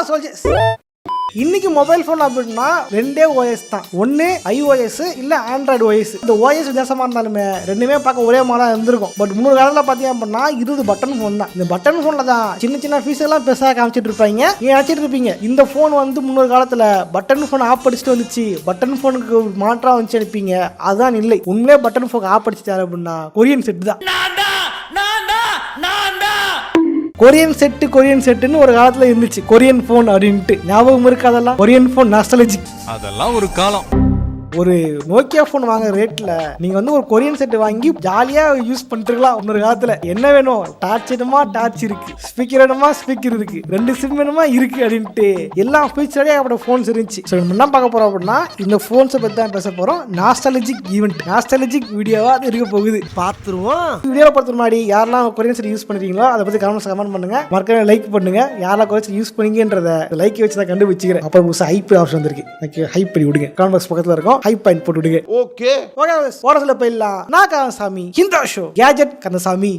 ஆமா சோல்ஜர்ஸ். இன்னைக்கு mobile phone அப்படின்னா ரெண்டே ஓஎஸ் தான். ஒன்று iOS இல்லை ஆண்ட்ராய்டு ஓஎஸ். இந்த ஓஎஸ் வித்தியாசமாக இருந்தாலுமே ரெண்டுமே பார்க்க ஒரே மாதிரி தான் இருந்திருக்கும். பட் முன்னொரு காலத்தில் பார்த்தீங்க அப்படின்னா 20 பட்டன் ஃபோன் தான். இந்த பட்டன் ஃபோனில் தான் சின்ன சின்ன ஃபீச்சர்லாம் பெருசாக காமிச்சிட்டு இருப்பாங்க. நீங்கள் நினச்சிட்டு இருப்பீங்க இந்த ஃபோன் வந்து முன்னொரு காலத்தில் பட்டன் ஃபோன் ஆப் அடிச்சுட்டு வந்துச்சு, பட்டன் ஃபோனுக்கு மாற்றம் வந்துச்சு அனுப்பிங்க. அதுதான் இல்லை. உண்மையே பட்டன் ஃபோன் ஆப் அடிச்சுட்டாரு அப்படின்னா கொரியன் செட் தான். கொரியன் செட்டுன்னு ஒரு காலத்துல இருந்துச்சு, கொரியன் போன் அப்படின்ட்டு. ஞாபகம் இருக்கு அதெல்லாம்? Korean phone nostalgic. அதெல்லாம் ஒரு காலம். ஒரு நோக்கியா போன் வாங்குற ரேட்ல நீங்க வந்து ஒரு கொரியன் செட் வாங்கி ஜாலியா யூஸ் பண்ணிருக்கலாம். இன்னொரு காலத்துல என்ன வேணும், டார்ச் வேணுமா டார்ச் இருக்கு, ஸ்பீக்கர் வேணுமா ஸ்பீக்கர் இருக்கு, 2 சிம் வேணுமா இருக்கு அப்படின்ட்டு எல்லா ஃபீச்சரோடய அப்படி போன்ஸ் இருந்துச்சு. ஸோ நம்ம என்ன பார்க்க போறோம் அப்படின்னா இந்த போன்ஸை பத்தி தான் பேச போறோம். நாஸ்டாலஜிக் ஈவெண்ட், நாஸ்டாலஜிக் வீடியோவா அது இருக்க போகுது, பார்த்துருவோம். வீடியோவை பார்த்து முன்னாடி யாரெல்லாம் கொரியன் செட் யூஸ் பண்ணுறீங்களோ அதை பத்தி கமெண்ட் பண்ணுங்க, மறக்காம லைக் பண்ணுங்க. யாரெல்லாம் கொரியன் செட் யூஸ் பண்ணீங்கன்றத லைக் வச்சு தான் கண்டுபிடிச்சிக்கிறேன். அப்புறம் புதுசாக ஹைப் ஆப்ஷன் வந்திருக்கு, ஹைப் பண்ணி விடுங்க. கமெண்ட் பாக்ஸ் பக்கத்தில் இருக்கும், ஹைப் பாயிண்ட் போட்டு விடுங்க. ஓகே ஓரத்துல போயிடலாம். நான் கந்தசாமி, இந்த ஷோ கேஜெட் கந்தசாமி.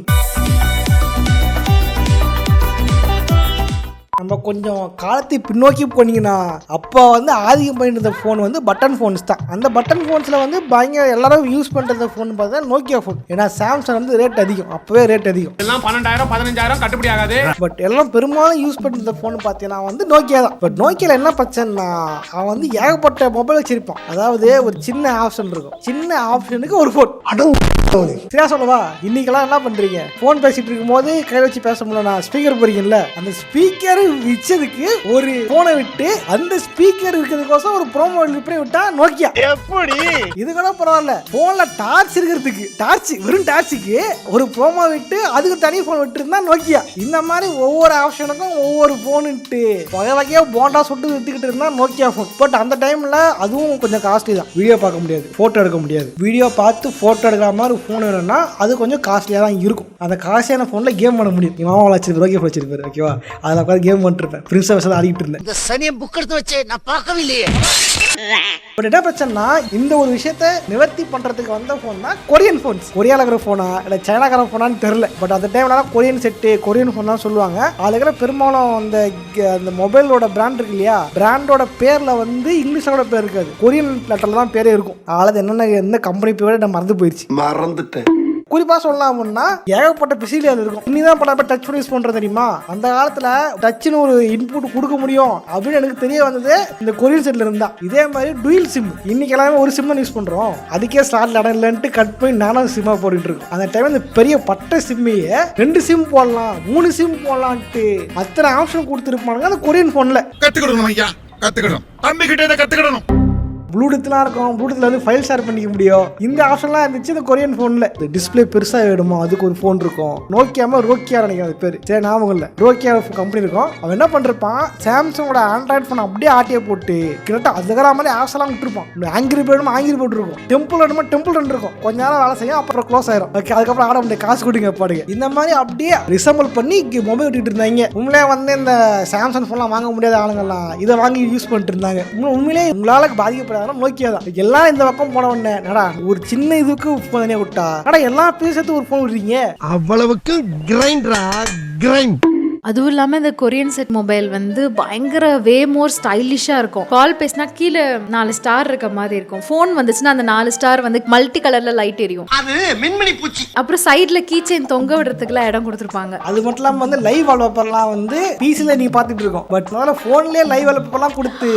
நம்ம கொஞ்சம் காலத்தை பின்னோக்கி போனீங்கன்னா அப்போ வந்து ஆதிக்கம் பண்ணிட்டு இருந்த ஃபோன் வந்து பட்டன் ஃபோன்ஸ் தான். அந்த பட்டன் ஃபோன்ஸில் வந்து பயங்கர எல்லாரும் யூஸ் பண்ணுற ஃபோன் பார்த்தா நோக்கியா ஃபோன். ஏன்னா சாம்சங் வந்து ரேட் அதிகம், அப்போவே ரேட் அதிகம், எல்லாம் 12,000 15,000 கட்டுப்படி ஆகாது. பட் எல்லாம் பெரும்பாலும் யூஸ் பண்ணிருந்த ஃபோன் பார்த்தீங்கன்னா வந்து நோக்கியா தான். பட் நோக்கியாவில் என்ன பிரச்சனைனா அவன் வந்து ஏகப்பட்ட மொபைல் வச்சிருப்பான். அதாவது ஒரு சின்ன ஆப்ஷன் இருக்கும், சின்ன ஆப்ஷனுக்கு ஒரு ஃபோன். சரியா சொல்லவா? இன்னைக்கெல்லாம் என்ன பண்றீங்க, ஃபோன் பேசிட்டு இருக்கும் போது கையில் வச்சு பேச முடியல, ஸ்பீக்கர் போறீங்கல்ல, அந்த ஸ்பீக்கர் வச்சதுக்கு ஒரு போனை விட்டு அந்த ஸ்பீக்கர் இருக்கிறதுக்கோசம் ஒரு ப்ரோமோ பண்ணி விட்டா நோக்கியா. எப்படி இது கூட பரவாயில்ல, போன்ல டார்ச் இருக்கிறதுக்கு வெறும் டார்ச்சுக்கு ஒரு ப்ரோமோ விட்டு அதுக்கு தனி போன் விட்டு இருந்தா நோக்கியா. இந்த மாதிரி ஒவ்வொரு ஆப்ஷனுக்கும் ஒவ்வொரு போனுட்டு வகை வகையா போண்டா சுட்டு வித்துக்கிட்டு இருந்தா நோக்கியா போன். பட் அந்த டைம்ல அதுவும் கொஞ்சம் காஸ்ட்லி தான். வீடியோ பார்க்க முடியாது, போட்டோ எடுக்க முடியாது. வீடியோ பார்த்து போட்டோ எடுக்கிற மாதிரி போன் வேணும்னா அது கொஞ்சம் காஸ்ட்லியா தான் இருக்கும். அந்த காஸ்ட்லியான போன்ல கேம் பண்ண முடியும். என் மாமா வச்சிருப்பாரு, நோக்கியா வச்சிருப்பாரு, ஓகேவா? அதில் உட்காந்து கேம் பண்ணிருப்பேன், பிரின்சஸ் ஆடிட்டு இருந்தேன். இந்த சனியை புக் எடுத்து வச்சு நான் பார்க்கவில்லையே. பட் என்ன பிரச்சனைனா இந்த ஒரு விஷயத்தை நிவர்த்தி பண்றதுக்கு வந்த போன் தான் கொரியன் போன்ஸ். கொரியால இருக்கிற போனா இல்ல சைனாக்கார போனான்னு தெரியல. பட் அந்த டைம்ல கொரியன் செட்டு கொரியன் போன் தான் சொல்லுவாங்க. அதுல இருக்கிற பெரும்பாலும் அந்த மொபைலோட பிராண்ட் இருக்கு இல்லையா, பிராண்டோட பேர்ல வந்து இங்கிலீஷோட பேர் இருக்காது, கொரியன் லெட்டர்ல தான் பேரே இருக்கும். அதாவது என்னென்ன எந்த கம்பெனி பேரோட நான் மறந்துட்டேன். குறிப்பா சொல்லலாம் அப்படின்னா ஏகப்பட்ட ஃபெசிலிட்டி அது இருக்கும். இன்னிதான் பல டச் ஃபோன் யூஸ் பண்றது தெரியுமா? அந்த காலத்துல டச்னு ஒரு இன்புட் கொடுக்க முடியும் அப்படின்னு எனக்கு தெரிய வந்தது இந்த கொரியன் செட்ல இருந்தா. இதே மாதிரி டுவல் சிம், இன்னைக்கு எல்லாமே ஒரு சிம் தான் யூஸ் பண்றோம். அதுக்கே ஸ்லாட்ல இடம் இல்லைன்ட்டு கட் பண்ணி நானும் சிம்மா போட்டுட்டு இருக்கோம். அந்த டைம் இந்த பெரிய பட்ட சிம்மையே 2 சிம் போடலாம் 3 சிம் போடலான்ட்டு அத்தனை ஆப்ஷன் கொடுத்துருப்பாங்க அந்த கொரியன் போன்ல. கத்துக்கிடணும் ஐயா, கத்துக்கிடணும், தம்பி கிட்ட கத்துக்கிடணும். ப்ளூடூத்லாம் இருக்கும், ப்ளூடூத்ல வந்து ஃபைல் ஷேர் பண்ணிக்க முடியும். இந்த ஆப்ஷன்லாம் இருந்துச்சு இந்த கொரியன் ஃபோன்ல. இந்த டிஸ்பிளே பெருசா வேணுமா அதுக்கு ஒரு ஃபோன் இருக்கும். நோக்கியாம ரோக்கியா நினைக்கிறேன் அது பேரு, சரி ஞாபகம் இல்லை. ரோக்கியா கம்பெனி இருக்கும். அவன் என்ன பண்ணிருப்பான், சாம்சங்கோட ஆண்ட்ராய்டு ஃபோன் அப்படியே ஆட்டியே போட்டு கிட்டத்தட்ட அதுக்கிற மாதிரி ஆப்ஸ் எல்லாம் விட்டுருப்பான். ஆங்கிரி பேர்டு இருக்கும், டெம்பிள் ரன் இருக்கும். கொஞ்ச நேரம் வேலை செய்யும், அப்புறம் க்ளோஸ் ஆயிரும். ஓகே, அதுக்கப்புறம் ஆட முடியாது, காசு கொடுங்க பாடுங்க. இந்த மாதிரி அப்படியே ரிசம்பிள் பண்ணி மொபைல் விட்டுட்டு இருந்தாங்க. உண்மையிலே வந்து இந்த சாம்சங் ஃபோன்லாம் வாங்க முடியாத ஆளுங்கெல்லாம் இதை வாங்கி யூஸ் பண்ணிட்டு இருந்தாங்க. உண்மையிலே உங்களால பாதிக்கப்படாத நோக்கியா தான். எல்லாம் இந்த பக்கம் போன உடனே நடா ஒரு சின்ன இதுக்கு போன் தனியா விட்டா நடா எல்லா பேர் சேர்த்து ஒரு போன் விடுறீங்க. அவ்வளவுக்கு கிரைண்ட். அதுவும் இல்லாமல் இந்த கொரியன் செட் மொபைல் வந்து பயங்கர வே மோர் ஸ்டைலிஷாக இருக்கும். கால் பேசினா கீழே 4 ஸ்டார் இருக்க மாதிரி இருக்கும். ஃபோன் வந்துச்சுன்னா அந்த 4 ஸ்டார் வந்து மல்டி கலரில் லைட் எரியும். அது மின்மினி பூச்சி. அப்புறம் சைடில் கீச்செயின் தொங்க விடுறதுக்குலாம் இடம் கொடுத்துருப்பாங்க. அது மட்டும் இல்லாமல் வந்து லைவ் வால்பேப்பர்லாம் வந்து பிசியில் நீ பார்த்துட்டு இருக்கோம். பட் முதல்ல ஃபோன்லேயே லைவ் வால்பேப்பர்லாம் கொடுத்து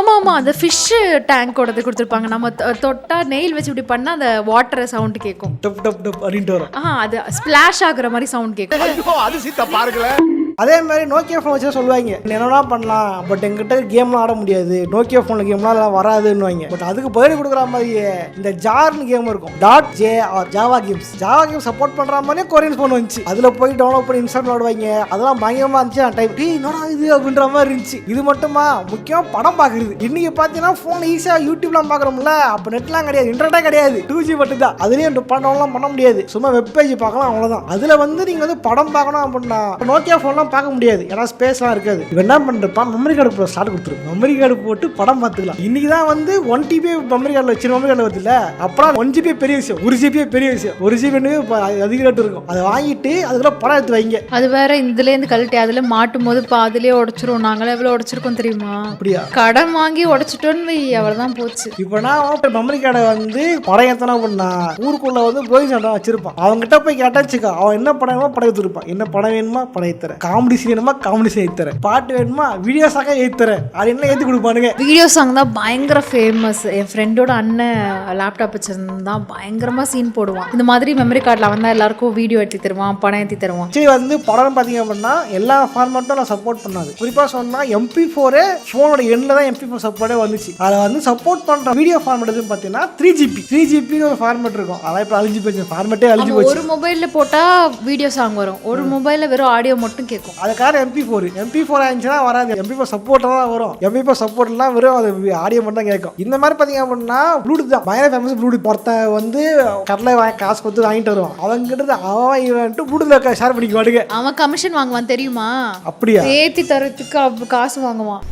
ஆமாம் அந்த ஃபிஷ் டேங்கோடது கொடுத்துருப்பாங்க. நம்ம தொட்டா நெயில் வச்சு இப்படி பண்ணால் அந்த வாட்டர் சவுண்ட் கேட்கும், டப் டப் டப் அப்படின்ட்டு வரும். அது ஸ்பிளாஷ் ஆகுற மாதிரி சவுண்ட் கேட்கும். அது சீத்தா பாருங்களேன். அதே மாதிரி நோக்கியா ஃபோன் வச்சு சொல்லுவாங்க என்னென்னா பண்ணலாம், பட் எங்கிட்ட கேம்லாம் ஆட முடியாது, நோக்கியா ஃபோனில் கேம்லாம் வராதுன்னு. பட் அதுக்கு பதில் கொடுக்குற மாதிரியே இந்த ஜார்னு கேம் இருக்கும், .jar ஜாவா கேம்ஸ் சப்போர்ட் பண்ணுற மாதிரியே கொரியன் ஃபோன் வந்துச்சு. அதில் போய் டவுன்லோட் பண்ணி இன்ஸ்டால் விளாடுவாங்க. அதெல்லாம் பயங்கரமாக இருந்துச்சு. அந்த டைப் என்னடா இது அப்படின்ற மாதிரி இருந்துச்சு. இது மட்டுமா, முக்கியமாக படம் பார்க்குறது. இன்னைக்கு பார்த்தீங்கன்னா ஃபோன் ஈஸியாக யூடியூப்லாம் பார்க்குறோம்ல, அப்போ நெட்லாம் கிடையாது, இன்டர்நெட்டே கிடையாது, 2G மட்டும் தான். அதுலேயும் படம்லாம் பண்ண முடியாது, சும்மா வெப் பேஜ் பார்க்கலாம், அவ்வளோதான். அதில் வந்து நீங்கள் வந்து படம் பார்க்கணும் அப்படின்னா நோக்கியா ஃபோன்லாம் பார்க்க முடியாது, ஏன்னா ஸ்பேஸ்லாம் இருக்காது. இவன் என்ன பண்ணுறப்பா மெமரி கார்டு ஸ்டார்ட் கொடுத்துரும். மெமரி கார்டு போட்டு படம் பார்த்துக்கலாம். இன்னைக்கு தான் வந்து 1 TB மெமரி கார்டில் வச்சு மெமரி கார்டில் வருது இல்லை, அப்புறம் 1 GB பெரிய விஷயம், 1 GB பெரிய விஷயம். 1 GB அதிக ரேட்டு இருக்கும். அதை வாங்கிட்டு அதுக்குள்ள படம் எடுத்து வைங்க. அது வேற இதுலேருந்து கழட்டி அதில் மாட்டும் போது அதுலேயே உடச்சிரும். நாங்களே எவ்வளோ உடச்சிருக்கோம் தெரியுமா? அப்படியா? கடன் வாங்கி உடச்சிட்டோன்னு அவ்வளோதான் போச்சு. இப்போ நான் மெமரி கார்டை வந்து படம் எத்தனை பண்ணா ஊருக்குள்ள வந்து ப்ரோஜன் வச்சிருப்பான். அவங்ககிட்ட போய் கேட்டாச்சுக்கா, அவன் என்ன படம் வேணுமா படம் எடுத்துருப்பான். என்ன படம் வேணுமா படம் ஏற்றுறேன், காமெடி சீன் வேணுமா காமெடி சீன் ஏற்றுறேன், பாட்டு வேணுமா வீடியோஸாக ஏற்றுறேன் அப்படின்னு ஏற்றி கொடுப்பானுங்க. வீடியோ சாங் தான் பயங்கர ஃபேமஸ். என் ஃப்ரெண்டோட அண்ணன் லேப்டாப் வச்சிருந்தா பயங்கரமா சீன் போடுவான். இந்த மாதிரி மெமரி கார்டில் வந்தால் எல்லாருக்கும் வீடியோ ஏற்றி தருவான், படம் ஏற்றி தருவான். சரி வந்து படம் பார்த்தீங்க அப்படின்னா எல்லா ஃபார்மேட்டும் நான் சப்போர்ட் பண்ணாது. குறிப்பாக சொன்னால் MP4 ஃபோனோட எண்ணில் தான் MP4 சப்போர்ட்டே வந்துச்சு. அதை வந்து சப்போர்ட் பண்ணுற வீடியோ ஃபார்மேட் எதுன்னு பார்த்தீங்கன்னா 3GB ஒரு ஃபார்மேட் இருக்கும். அதான் இப்போ அழிஞ்சு போச்சு, ஃபார்மேட்டே அழிஞ்சு போச்சு. ஒரு மொபைலில் போட்டால் வீடியோ சாங் வரும், ஒரு மொபைலில் வெறும் ஆடியோ மட்டும் கேட்கும். அதுக்காக MP4 ஆயிடுச்சுன்னா வராது. MP4 சப்போர்ட் தான் வரும். MP4 சப்போர்ட்லாம் வெறும் அது ஆடியோ மட்டும் தான் கேட்கும். இந்த மாதிரி பார்த்தீங்க அப்படின்னா ப்ளூடூத் தான் பயங்கர ஃபேமஸ். ப்ளூடூத் ஒருத்தன் வந்து கடலை காசு கொடுத்து வாங்கிட்டு வருவான். அவங்கிட்ட அவன் இவன்ட்டு ப்ளூடூத்ல ஷேர் பண்ணிக்குவாடுங்க. அவன் கமிஷன் வாங்குவான் தெரியுமா? அப்படியா? ஏற்றி தரத்துக்கு காசு வாங்குவான்.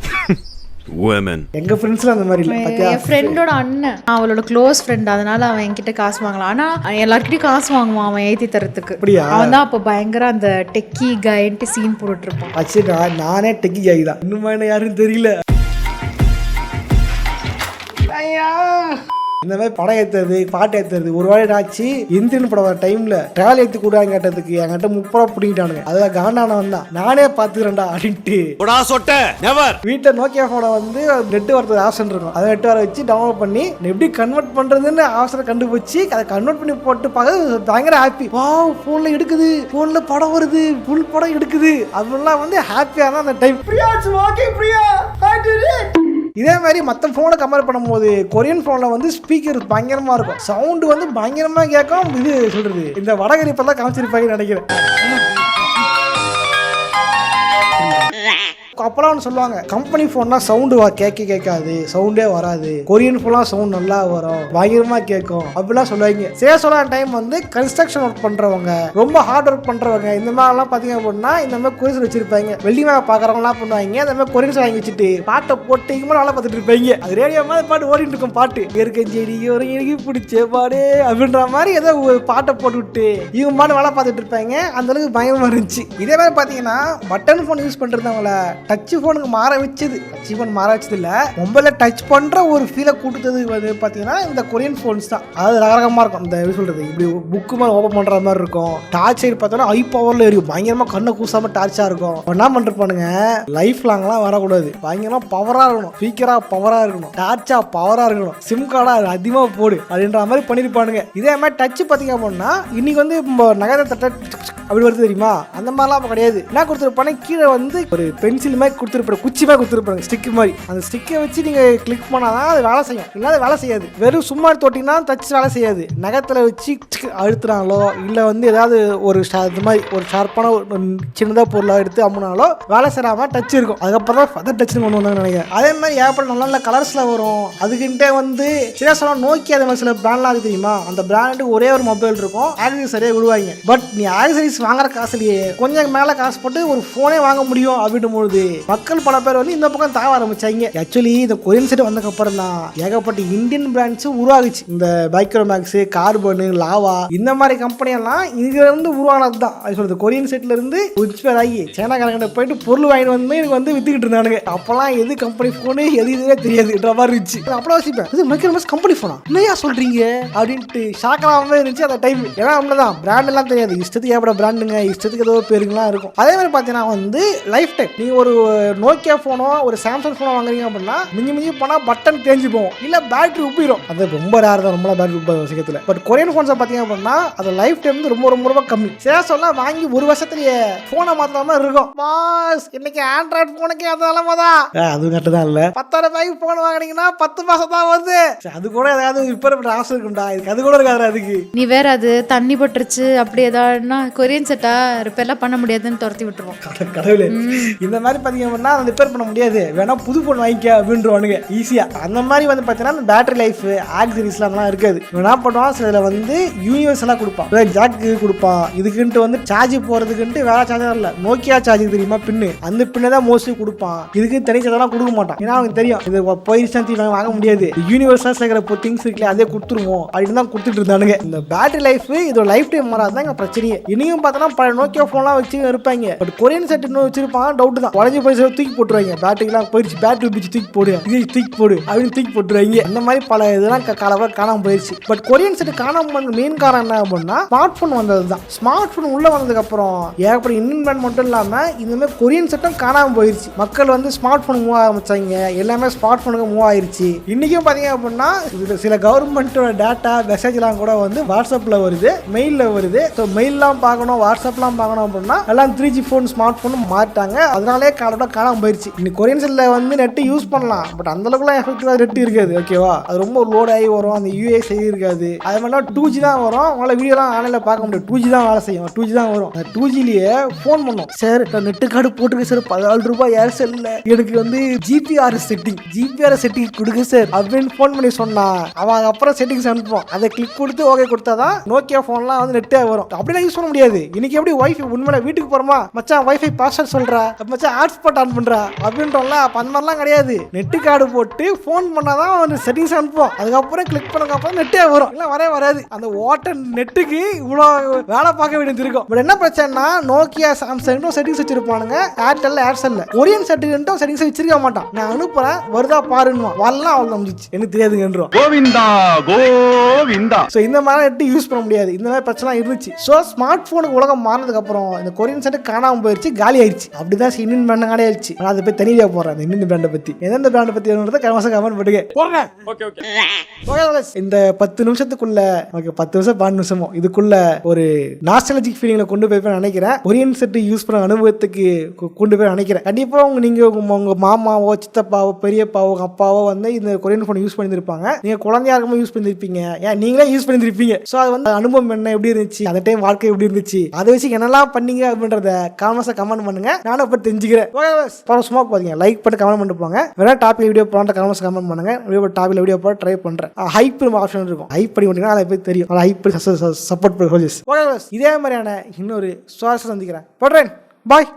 எங்க ஃப்ரெண்ட்ஸ்ல அந்த மாதிரி இல்ல. என் ஃப்ரெண்டோட அண்ணன் அவளோட க்ளோஸ் ஃப்ரெண்ட், அதனால அவன் என்கிட்ட காசு வாங்கலாம். ஆனா எல்லார்கிட்டயும் காசு வாங்குவான் அவன் ஏத்தி தரத்துக்கு. அப்படியா? அவன் தான் அப்ப பயங்கர அந்த டெக்கி கைன்ட்டு சீன் போட்டுட்டு இருப்பான். ஆச்சு, நானே டெக்கி கை தான். இன்னும் என்ன யாரும் தெரியல. இந்த மாதிரி படம் ஏற்றுறது பாட்டு ஏற்றுறது ஒரு வாழை ஆச்சு. இந்தியன் படம் வர டைமில் ட்ராவல் ஏற்றி கூடாங்க கேட்டதுக்கு என்கிட்ட 30 ரூபா பிடிக்கிட்டானுங்க. அதில் காண்டானவன் தான் நானே பார்த்துக்கிறேன்டா அப்படின்ட்டு வீட்டில் நோக்கியா ஃபோனை வந்து நெட் வரது ஆப்ஷன் இருக்கும். அதை நெட் வர வச்சு டவுன்லோட் பண்ணி எப்படி கன்வெர்ட் பண்ணுறதுன்னு ஆப்ஷனை கண்டுபிடிச்சி அதை கன்வெர்ட் பண்ணி போட்டு பார்க்க பயங்கர ஹாப்பி. வா ஃபோனில் எடுக்குது, ஃபோனில் படம் வருது, ஃபுல் படம் எடுக்குது அப்படின்லாம் வந்து ஹாப்பியாக தான் அந்த டைம். இதே மாதிரி மற்ற ஃபோனை கம்பேர் பண்ணும்போது கொரியன் ஃபோனில் வந்து ஸ்பீக்கர் பயங்கரமாக இருக்கும். சவுண்டு வந்து பயங்கரமாக கேட்கும். இது சொல்கிறது இந்த வடகரி இப்பெல்லாம் காமிச்சிருப்பாங்கன்னு நினைக்கிறேன். அப்பெல்லாம் ஒன்று சொல்லுவாங்க, கம்பெனி ஃபோன்னா சவுண்டு கேட்காது, சவுண்டே வராது. கொரியன் ஃபோன்லாம் சவுண்ட் நல்லா வரும், பயங்கரமாக கேட்கும் அப்படிலாம் சொல்லுவாங்க. சொல்ல டைம் வந்து கன்ஸ்ட்ரக்ஷன் ஒர்க் பண்ணுறவங்க, ரொம்ப ஹார்ட் ஒர்க் பண்ணுறவங்க, இந்த மாதிரிலாம் பார்த்தீங்க அப்படின்னா இந்த மாதிரி கொரியன்ஸ் வச்சிருப்பாங்க. வெள்ளி மேலே பார்க்குறவங்கலாம் பண்ணுவாங்க. அந்த மாதிரி கொரியன்ஸ் வாங்கி வச்சுட்டு பாட்டை போட்டு இங்கே நல்லா பார்த்துட்டு இருப்பாங்க. அது ரேடியோ மாதிரி பாட்டு ஓடிட்டு இருக்கும். பாட்டு இயற்கஞ்செடி ஒரு எனக்கு பிடிச்ச பாடு அப்படின்ற மாதிரி ஏதோ ஒரு பாட்டை போட்டுவிட்டு இவங்க பாட்டு வேலை பார்த்துட்டு இருப்பாங்க. அந்த அளவுக்கு பயங்கரமாக இருந்துச்சு. இதே மாதிரி பார்த்தீங்கன்னா பட்டன் ஃபோன் யூஸ் பண்ணுறவங்கள டச் ஃபோனுக்கு மாற வச்சது. டச் ஃபோன் மாற வச்சது இல்லை, மொபைலில் டச் பண்ணுற ஒரு ஃபீலை கூட்டுறது வந்து பார்த்தீங்கன்னா இந்த கொரியன் ஃபோன்ஸ் தான். அது ரகரகமாக இருக்கும். இந்த எப்படி சொல்கிறது, இப்படி புக்கு மாதிரி ஓப்பன் பண்ணுற மாதிரி இருக்கும். டார்ச் சைடு பார்த்தோன்னா ஹை பவரில் இருக்கும். பயங்கரமாக கண்ணை கூசாமல் டார்ச்சாக இருக்கும். என்ன பண்ணிருப்பானுங்க, லைஃப் லாங்லாம் வரக்கூடாது, பயங்கரமாக பவராக இருக்கணும், ஸ்பீக்கராக பவராக இருக்கணும், டார்ச்சாக பவராக இருக்கணும், சிம் கார்டாக அதிகமாக போடு அப்படின்ற மாதிரி பண்ணியிருப்பானுங்க. இதே மாதிரி டச் பார்த்தீங்க அப்படின்னா இன்னைக்கு வந்து நகர தட்ட அப்படி வருது தெரியுமா, அந்த மாதிரிலாம் அப்போ கிடையாது. என்ன கொடுத்துருப்பானே, கீழே வந்து ஒரு பென்சில் மாதிரி கொடுத்துருப்பாங்க, குச்சி மாதிரி கொடுத்துருப்பாங்க, ஸ்டிக் மாதிரி. அந்த ஸ்டிக்கை வச்சு நீங்கள் கிளிக் பண்ணாதான் அது வேலை செய்யும், இல்லாத வேலை செய்யாது. வெறும் சும்மா தொட்டிங்கன்னா டச் வேலை செய்யாது. நகத்தில் வச்சு அழுத்துனாலோ இல்லை வந்து ஏதாவது ஒரு இது மாதிரி ஒரு ஷார்ப்பான சின்னதாக பொருளாக எடுத்து அம்முனாலோ வேலை செய்யாமல் டச் இருக்கும். அதுக்கப்புறம் தான் ஃபதர் டச்சுன்னு கொண்டு வந்தாங்கன்னு நினைக்கிறேன். அதே மாதிரி ஏப்பல் நல்ல நல்ல கலர்ஸில் வரும். அதுக்கிட்டே வந்து சில சொல்லலாம் நோக்கி அதே மாதிரி சில பிராண்ட்லாம் இருக்குது தெரியுமா, அந்த பிராண்டுக்கு ஒரே ஒரு மொபைல் இருக்கும், ஆக்சரிஸ் சரியாக விடுவாங்க. பட் நீ ஆக்சரிஸ் வாங்குற காசுலயே கொஞ்சம் மேலே காசு போட்டு ஒரு ஃபோனே வாங்க முடியும் அப்படின்னும் பொழுது மக்கள் பல பேர் வந்து இந்த பக்கம் தாவ ஆரம்பிச்சாங்க. ஆக்சுவலி இந்த கொரியன் செட் வந்ததுக்கு அப்புறம் தான் ஏகப்பட்ட இந்தியன் பிராண்ட்ஸும் உருவாகுச்சு. இந்த மைக்ரோமேக்ஸ், கார்பன், லாவா இந்த மாதிரி கம்பெனி எல்லாம் இங்க இருந்து உருவானது தான். அது சொல்றது கொரியன் செட்ல இருந்து இன்ஸ்பயர் ஆகி சைனா காரங்கிட்ட போயிட்டு பொருள் வாங்கிட்டு வந்து எனக்கு வந்து வித்துக்கிட்டு இருந்தானுங்க. அப்பெல்லாம் எது கம்பெனி போனு எது இதுவே தெரியாதுன்ற மாதிரி இருந்துச்சு. அப்பலாம் யோசிப்பேன், இது மைக்ரோமேக்ஸ் கம்பெனி போனா என்னையா சொல்றீங்க அப்படின்ட்டு ஷாக்காவே இருந்துச்சு அந்த டைம். ஏன்னா அவ்வளோதான், பிராண்ட் எல்லாம் தெரியாது, இஷ்டத்துக்கு ஏற்பட பிராண்டுங்க, இஷ்டத்துக்கு ஏதோ பேருங்களாம் இருக்கும். அதே மாதிரி பார்த்தீங்கன்னா வந்து லைஃப் டைம் நீங்க ஒரு நோக்கியா போனோ ஒரு சாம்சங் போனோ வாங்குறீங்க அப்படின்னா மிஞ்சி போனா பட்டன் தேஞ்சு போகும், இல்ல பேட்டரி உப்பிடும். அது ரொம்ப ரேர் தான், ரொம்ப பேட்டரி உப்பாது விஷயத்துல. பட் கொரியன் போன்ஸை பார்த்தீங்க அப்படின்னா அது லைஃப் டைம் வந்து ரொம்ப ரொம்ப ரொம்ப கம்மி. சேசம்லாம் வாங்கி ஒரு வருஷத்துலயே போனை மாத்தாம இருக்கும். மாஸ் இன்னைக்கு ஆண்ட்ராய்டு போனுக்கு அதெல்லாம் தான் அது கரெக்ட் தான். இல்ல 10,000 ரூபாய்க்கு போன் வாங்கினீங்கன்னா 10 மாசம் தான் வருது. அது கூட ஏதாவது ரிப்பேர் ஆசை இருக்கும்டா, இதுக்கு அது கூட இருக்காது. அதுக்கு நீ வேற அது தண்ணி பட்டுருச்சு அப்படி ஏதாவதுனா கொரியன் செட்டா ரிப்பேர்லாம் பண்ண முடியாதுன்னு துரத்தி விட்டுருவோம். கடவுளே, இந்த மாதிரி வந்து பார்த்தீங்க அப்படின்னா அதை ரிப்பேர் பண்ண முடியாது, வேணா புது ஃபோன் வாங்கிக்க அப்படின்றவானுங்க ஈஸியாக. அந்த மாதிரி வந்து பார்த்தீங்கன்னா அந்த பேட்டரி லைஃப் ஆக்சரிஸ்லாம் அதெல்லாம் இருக்காது. என்ன பண்ணுவான், சில வந்து யூனிவர்சலாக கொடுப்பான், ஜாக்கு கொடுப்பான். இதுக்குன்ட்டு வந்து சார்ஜ் போகிறதுக்குன்ட்டு வேற சார்ஜர் இல்லை, நோக்கியா சார்ஜர் தெரியுமா பின்னு, அந்த பின்னை தான் மோஸ்ட்லி கொடுப்பான். இதுக்கு தனி சார்ஜர்லாம் கொடுக்க மாட்டான். ஏன்னா அவனுக்கு தெரியும் இது போயிடுச்சா வாங்க முடியாது, யூனிவர்சலாக சேர்க்கிற திங்ஸ் இருக்குல்ல அதே கொடுத்துருவோம் அப்படின்னு தான் கொடுத்துட்டு இருந்தானுங்க. இந்த பேட்டரி லைஃப் இதோட லைஃப் டைம் மாறாதான் எங்கள் பிரச்சனையே. இனியும் பார்த்தோன்னா பழைய நோக்கியா ஃபோன்லாம் வச்சு இருப்பாங்க. பட் கொரியன் செட் இன்னும் வச்சிருப்பான், டவுட் தான். உடஞ்சி போய் தூக்கி போட்டுருவாங்க, பேட்டரிலாம் போயிடுச்சு, பேட்டரி பிடிச்சி தூக்கி போடு, இது தூக்கி போடு அப்படின்னு தூக்கி போட்டுருவாங்க. அந்த மாதிரி பல இதெல்லாம் காலவரை காணாமல் போயிடுச்சு. பட் கொரியன் செட் காணாமல் போன மெயின் காரணம் என்ன அப்படின்னா ஸ்மார்ட் ஃபோன் வந்தது தான். ஸ்மார்ட் ஃபோன் உள்ள வந்ததுக்கு அப்புறம் ஏகப்பட்ட இன்வென்ட் மட்டும் இல்லாமல் இந்த மாதிரி கொரியன் செட்டும் காணாமல் போயிடுச்சு. மக்கள் வந்து ஸ்மார்ட் ஃபோன் மூவ் ஆரம்பிச்சாங்க, எல்லாமே ஸ்மார்ட் ஃபோனுக்கு மூவ் ஆயிடுச்சு. இன்னைக்கும் பார்த்தீங்க அப்படின்னா சில கவர்மெண்ட்டோட டேட்டா மெசேஜ்லாம் கூட வந்து வாட்ஸ்அப்பில் வருது, மெயிலில் வருது. ஸோ மெயிலெலாம் பார்க்கணும், வாட்ஸ்அப்லாம் பார்க்கணும் அப்படின்னா எல்லாம் 3G ஃபோன் ஸ்மார்ட் ஃபோன் மாட்டாங்க. அதனாலே காணாமல் போயிடுச்சு. இன்னைக்கு கொரியன் செல்ல வந்து நெட்டு யூஸ் பண்ணலாம், பட் அந்த அளவுக்குலாம் எஃபெக்டிவாக நெட் இருக்காது. ஓகேவா, அது ரொம்ப லோட் ஆகி வரும், அந்த யூஏ சரி இருக்காது. அது மாதிரிலாம் 2G தான் வரும். உங்களால் வீடியோலாம் ஆன்லைனில் பார்க்க முடியாது, 2G தான் வேலை செய்யும், 2G தான் வரும். அந்த 2Gலேயே ஃபோன் பண்ணோம், சார் நெட்டு கார்டு போட்டுருக்கு சார், 14 ரூபாய் ஏர்செல்ல எனக்கு வந்து ஜிபிஆர் செட்டிங் கொடுங்க சார் அப்படின்னு ஃபோன் பண்ணி சொன்னா அவன் அப்புறம் செட்டிங்ஸ் அனுப்புவான். அதை கிளிக் கொடுத்து ஓகே கொடுத்தாதான் நோக்கியா ஃபோன்லாம் வந்து நெட்டே வரும். அப்படிலாம் யூஸ் பண்ண முடியாது. இன்னைக்கு எப்படி வைஃபை உண்மையில வீட்டுக்கு போறோமா மச்சான் வைஃபை பாஸ்வேர்ட் சொல்றா, மச்சான் ஹாட்ஸ்பாட் ஆன் பண்றா அப்படின்றோம்ல, அப்ப அந்த மாதிரிலாம் கிடையாது. நெட்டு கார்டு போட்டு ஃபோன் பண்ணாதான் வந்து செட்டிங்ஸ் அனுப்புவோம், அதுக்கப்புறம் கிளிக் பண்ணதுக்கு அப்புறம் நெட்டே வரும். இல்லை வராது. அந்த ஓட்ட நெட்டுக்கு இவ்வளோ வேலை பார்க்க வேண்டியது இருக்கும். பட் என்ன பிரச்சனைனா நோக்கியா சாம்சங் செட்டிங்ஸ் வச்சிருப்பானுங்க, ஏர்செல்ல கொரியன் செட்டுக்கும் செட்டிங்ஸ் வச்சிருக்க மாட்டான். நான் அனுப்புறேன் வருதா பாருன்னு வரலாம், அவள் நம்பிச்சு எனக்கு தெரியாதுங்கன்றோம். கோவிந்தா கோவிந்தா. ஸோ இந்த மாதிரி நெட்டு யூஸ் பண்ண முடியாது, இந்த மாதிரி பிரச்சனை இருந்துச்சு. ஸோ ஸ்மார்ட் ஃபோனுக்கு உலகம் மாறினதுக்கு அப்புறம் இந்த கொரியன் செட்டு காணாமல் போயிடுச்சு, காலி ஆயிடுச்சு. அப்படிதான் இன்னும் பிராண்ட் காலி ஆயிடுச்சு. நான் அதை போய் தனியாக போறேன். அந்த இன்னும் பிராண்டை பத்தி எந்தெந்த பிராண்டை பத்தி கமெண்ட் பண்ணுங்க போடுறேன். இந்த 10 நிமிஷத்துக்குள்ள 10 நிமிஷம் 12 நிமிஷமோ இதுக்குள்ள ஒரு நாஸ்டாலஜிக் ஃபீலிங்ல கொண்டு போய் நினைக்கிறேன். கொரியன் செட் யூஸ் பண்ண அனுபவத்துக்கு கொண்டு போய் நினைக்கிறேன். கண்டிப்பா நீங்க உங்க மாமாவோ சித்தப்பாவோ பெரியப்பாவோ அப்பாவோ வந்து இந்த கொரியன் ஃபோன் யூஸ் பண்ணிருப்பாங்க. நீங்க குழந்தையா இருக்கும்போது யூஸ் பண்ணிருப்பீங்க, ஏன் நீங்களே யூஸ் பண்ணிருப்பீங்க. ஸோ அது வந்து அனுபவம் என்ன, எப்படி இருந்துச்சு, அந்த டைம் வாழ்க்கை எப்படி இருந்துச்சு, அதை வச்சு என்னெல்லாம் பண்ணீங்க அப்படின்றத கமெண்ட் பண்ணுங்க. நானும் இப்போ தெரிஞ்சுக்கிறேன். சும்மா பாத்தீங்க லைக் பண்ணி கமெண்ட் பண்ணிட்டு போங்க. வேற டாபிக் வீடியோ போன்ற கமெண்ட் பண்ணுங்க. டாபிக் வீடியோ போட ட்ரை பண்றேன். ஹைப் ஆப்ஷன் இருக்கும், ஹைப் பண்ணி விட்டீங்கன்னா அதை போய் தெரியும். ஹைப் சப்போர்ட் பண்ணி இதே மாதிரியான இன்னொரு சுவாரஸ்யம் சந்திக்கிறேன். போடுறேன். பாய்.